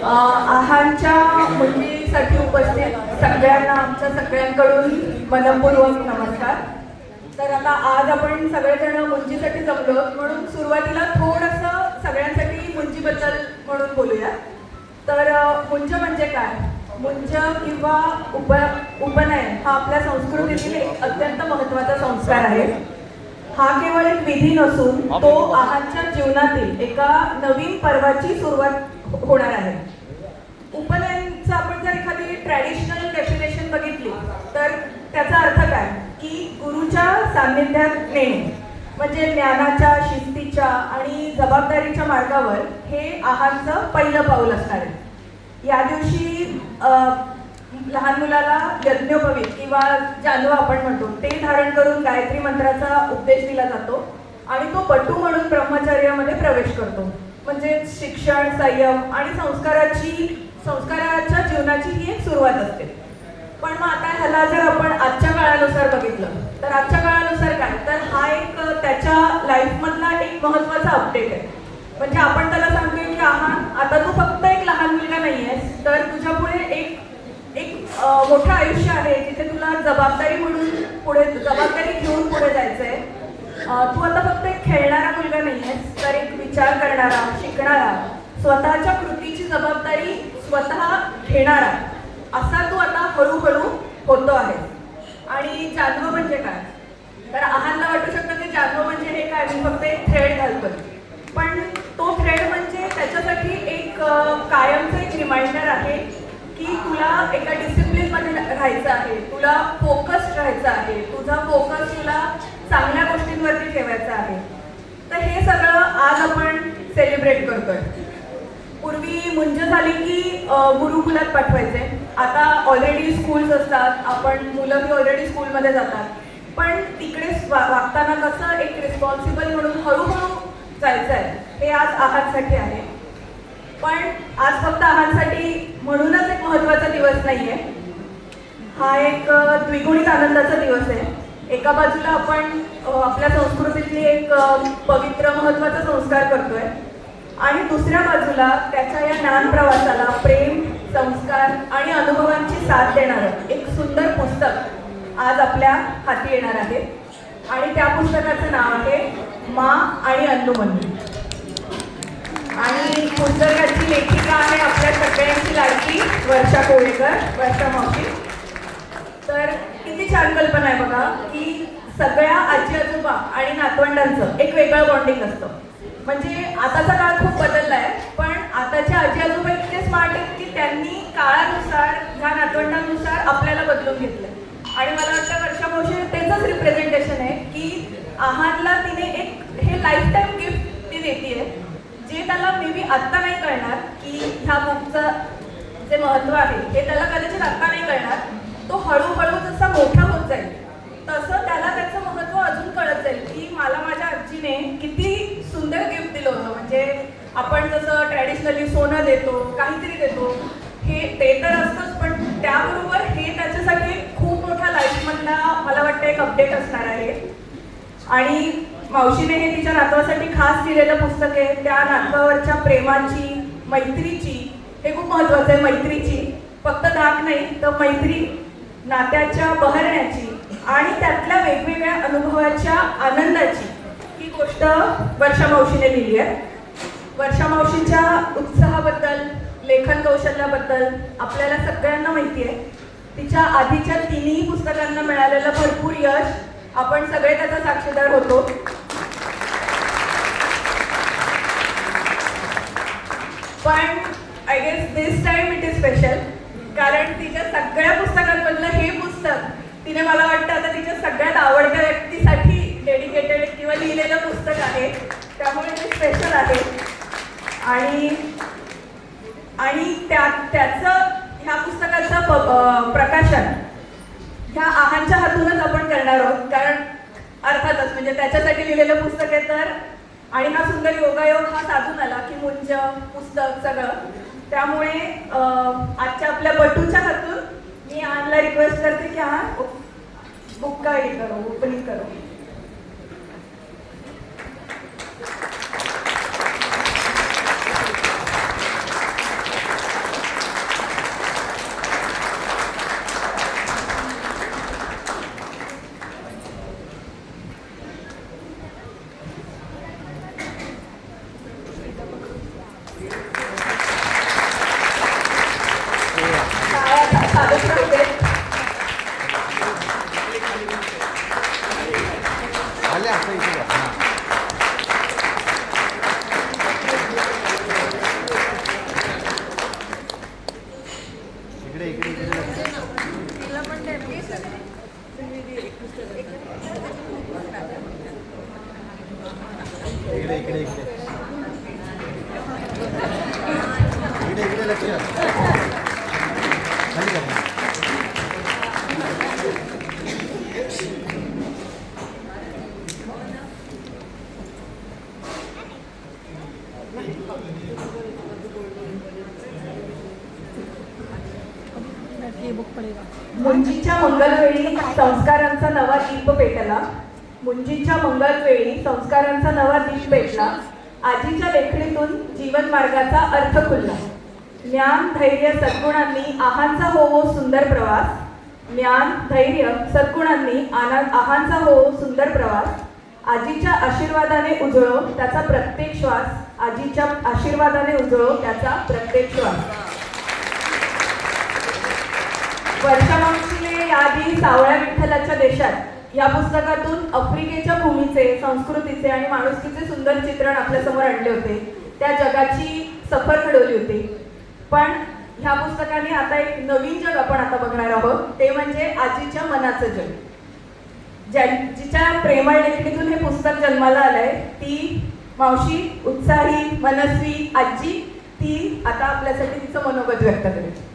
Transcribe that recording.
आहांच्या मुलीसाठी उपस्थित सगळ्यांना आमच्या सगळ्यांकडून मनपूर्वक नमस्कार. तर आता आज आपण सगळेजण मुंजीसाठी जमलो म्हणून सुरुवातीला थोडंसं सगळ्यांसाठी मुंजीबद्दल म्हणून बोलूया. तर मुंज म्हणजे काय? मुंज किंवा उपनयन हा आपल्या संस्कृतीतील एक अत्यंत महत्त्वाचा संस्कार आहे. हा केवळ एक विधी नसून तो आहांच्या जीवनातील एका नवीन पर्वाची सुरुवात होणार आहे. उपनयनचं आपण जर एखादी ट्रॅडिशनल डेफिनेशन बघितली तर त्याचा अर्थ काय की गुरुच्या सान्निध्यात नेणे म्हणजे ज्ञानाच्या, शिस्तीच्या आणि जबाबदारीच्या मार्गावर हे आहांचं पहिलं पाऊल असणार आहे. या दिवशी लहान मुलाला यज्ञोपवीत किंवा जानवा आपण म्हणतो ते धारण करून गायत्री मंत्राचा उपदेश दिला जातो आणि तो पटू म्हणून ब्रह्मचर्यामध्ये प्रवेश करतो. म्हणजे शिक्षण, संयम आणि संस्काराच्या जीवनाची ही एक सुरुवात असते. पण मग आता ह्याला जर आपण आजच्या काळानुसार बघितलं तर आजच्या काळानुसार काय तर हा एक त्याच्या लाईफमधला एक महत्त्वाचा अपडेट आहे. म्हणजे आपण त्याला सांगतोय की आता तू फक्त एक लहान मुलगा नाही आहेस, तर तुझ्या पुढे एक मोठं आयुष्य आहे जिथे तुला जबाबदारी घेऊन पुढे जायचंय. तू आता फक्त एक खेळणारा मुलगा नाही आहेस, तर एक विचार करणारा, शिकणारा, स्वतःच्या कृतीची जबाबदारी स्वतः घेणारा असा तू आता हळूहळू होतो आहे. आणि जानव म्हणजे काय तर आहांना वाटू शकतं की जानव म्हणजे हे काय मी फक्त एक थ्रेड घालतोय, पण तो थ्रेड म्हणजे त्याच्यासाठी एक कायमचं एक रिमाइंडर आहे की तुला एका डिसिप्लिनमध्ये राहायचं आहे, तुला फोकस्ड राहायचं आहे, तुझा फोकस तुला चांगल्या गोष्टींवरती ठेवायचा आहे. तर हे सगळं आज आपण सेलिब्रेट करतोय. पूर्वी मुंज झाली की गुरुकुलात पाठवायचे. आता ऑलरेडी स्कूल्स असतात, मुलं ही ऑलरेडी स्कूलमध्ये जातात, पण तिकडे वागताना कसं एक रिस्पॉन्सिबल म्हणून हळूहळू जायचं आहे हे आज आहांसाठी आहे. पण आज फक्त आहांसाठी म्हणूनच एक महत्त्वाचा दिवस नाही आहे. हा एक द्विगुणित आनंदाचा दिवस आहे. एका बाजूला आपण आपल्या संस्कृतीतली एक पवित्र महत्त्वाचा संस्कार करतोय आणि दुसऱ्या बाजूला त्याच्या या ज्ञान प्रवासाला प्रेम, संस्कार आणि अनुभवांची साथ देणारं एक सुंदर पुस्तक आज आपल्या हाती येणार आहे. आणि त्या पुस्तकाचं नाव आहे मा आणि अन्नूमन्नू. आणि पुस्तकाची लेखिका आहे आपल्या सगळ्यांची लाडकी वर्षा कोळेकर, वर्षा मावशी. तर किती छान कल्पना आहे बघा की सगळ्या आजी आजोबा आणि नातवंडांचं एक वेगळं बॉन्डिंग असतं. म्हणजे आताचा काळ खूप बदलला आहे, पण आताचे आजी आजोबा इतके स्मार्ट आहेत की त्यांनी काळानुसार ह्या नातवंडांनुसार आपल्याला बदलून घेतलंय. आणि मला वाटतं वर्षा मावशी त्याचंच रिप्रेझेंटेशन आहे की आहांला तिने एक हे लाईफ टाईम गिफ्ट ती देते जे त्याला मे बी आत्ता नाही कळणार की ह्या बुकचं जे महत्त्व आहे हे त्याला कदाचित आत्ता नाही कळणार. तो हळूहळू जसा मोठा होत जाईल तसं त्याला त्याचं महत्त्व अजून कळत जाईल की मला माझ्या आजीने किती सुंदर गिफ्ट दिलं होतं. म्हणजे आपण जसं ट्रॅडिशनली सोनं देतो, काहीतरी देतो, हे ते तर असतंच, पण त्याबरोबर हे त्याच्यासाठी खूप मोठ्या लाईफमधला मला वाटतं एक अपडेट असणार आहे. आणि मावशीने हे तिच्या नातवासाठी खास लिहिलेलं पुस्तक आहे. त्या नातवावरच्या प्रेमाची, मैत्रीची, हे खूप महत्त्वाचं आहे. मैत्रीची फक्त धाक नाही तर मैत्री, नात्याच्या बहरण्याची आणि त्यातल्या वेगवेगळ्या अनुभवाच्या आनंदाची ही गोष्ट वर्षा मावशीने लिहिली आहे. वर्षा मावशीच्या उत्साहाबद्दल, लेखन कौशल्याबद्दल आपल्याला सगळ्यांना माहिती आहे. तिच्या आधीच्या तिन्ही पुस्तकांना मिळालेलं भरपूर यश आपण सगळे त्याचा साक्षीदार होतो. पण I guess this time it is special कारण तिच्या सगळ्या पुस्तकांमधलं हे पुस्तक तिने मला वाटतं आता तिच्या सगळ्यात आवडत्या व्यक्तीसाठी डेडिकेटेड किंवा लिहिलेलं पुस्तक आहे, त्यामुळे ते स्पेशल आहे. आणि त्याचं ह्या पुस्तकाचं प्रकाशन ह्या आहांच्या हातूनच आपण करणार आहोत. कारण अर्थातच म्हणजे त्याच्यासाठी लिहिलेलं पुस्तक आहे तर आणि हा सुंदर योगायोग हा साधून आला की मुंज, पुस्तक सगळं. त्यामुळे आजच्या आपल्या बटूच्या हातून मी आहांला रिक्वेस्ट करते की आहान बुक का हे करो, ओपनिंग करो. मुंजीच्या मंगलवेळी संस्कारांचा नवा दीप पेटला. मुंजीच्या मंगलवेळी संस्कारांचा नवा दीप पेटला. आजीच्या लेखणीतून जीवन मार्गाचा अर्थ खुलला. ज्ञान धैर्य सद्गुणांनी आहांचा हो सुंदर प्रवास. ज्ञान धैर्य सद्गुणांनी आहांचा हो सुंदर प्रवास. आजीच्या आशीर्वादाने उजळो त्याचा प्रत्येक श्वास. आजीच्या आशीर्वादाने उजळो त्याचा प्रत्येक श्वास. वर्षा मावशीने याआधी सावळ्या विठ्ठलाच्या देशात या पुस्तकातून आफ्रिकेच्या भूमीचे, संस्कृतीचे आणि माणुसकीचे सुंदर चित्रण आपल्यासमोर आणले होते. त्या जगाची सफर घडवली होती. पण ह्या पुस्तकाने आता एक नवीन जग आपण आता बघणार आहोत. ते म्हणजे आजीच्या मनाचं जग. जिच्या प्रेमळ लेखणीतून हे पुस्तक जन्माला आलंय ती मावशी, उत्साही, मनस्वी आजी, ती आता आपल्यासाठी तिचं मनोगत व्यक्त करेल.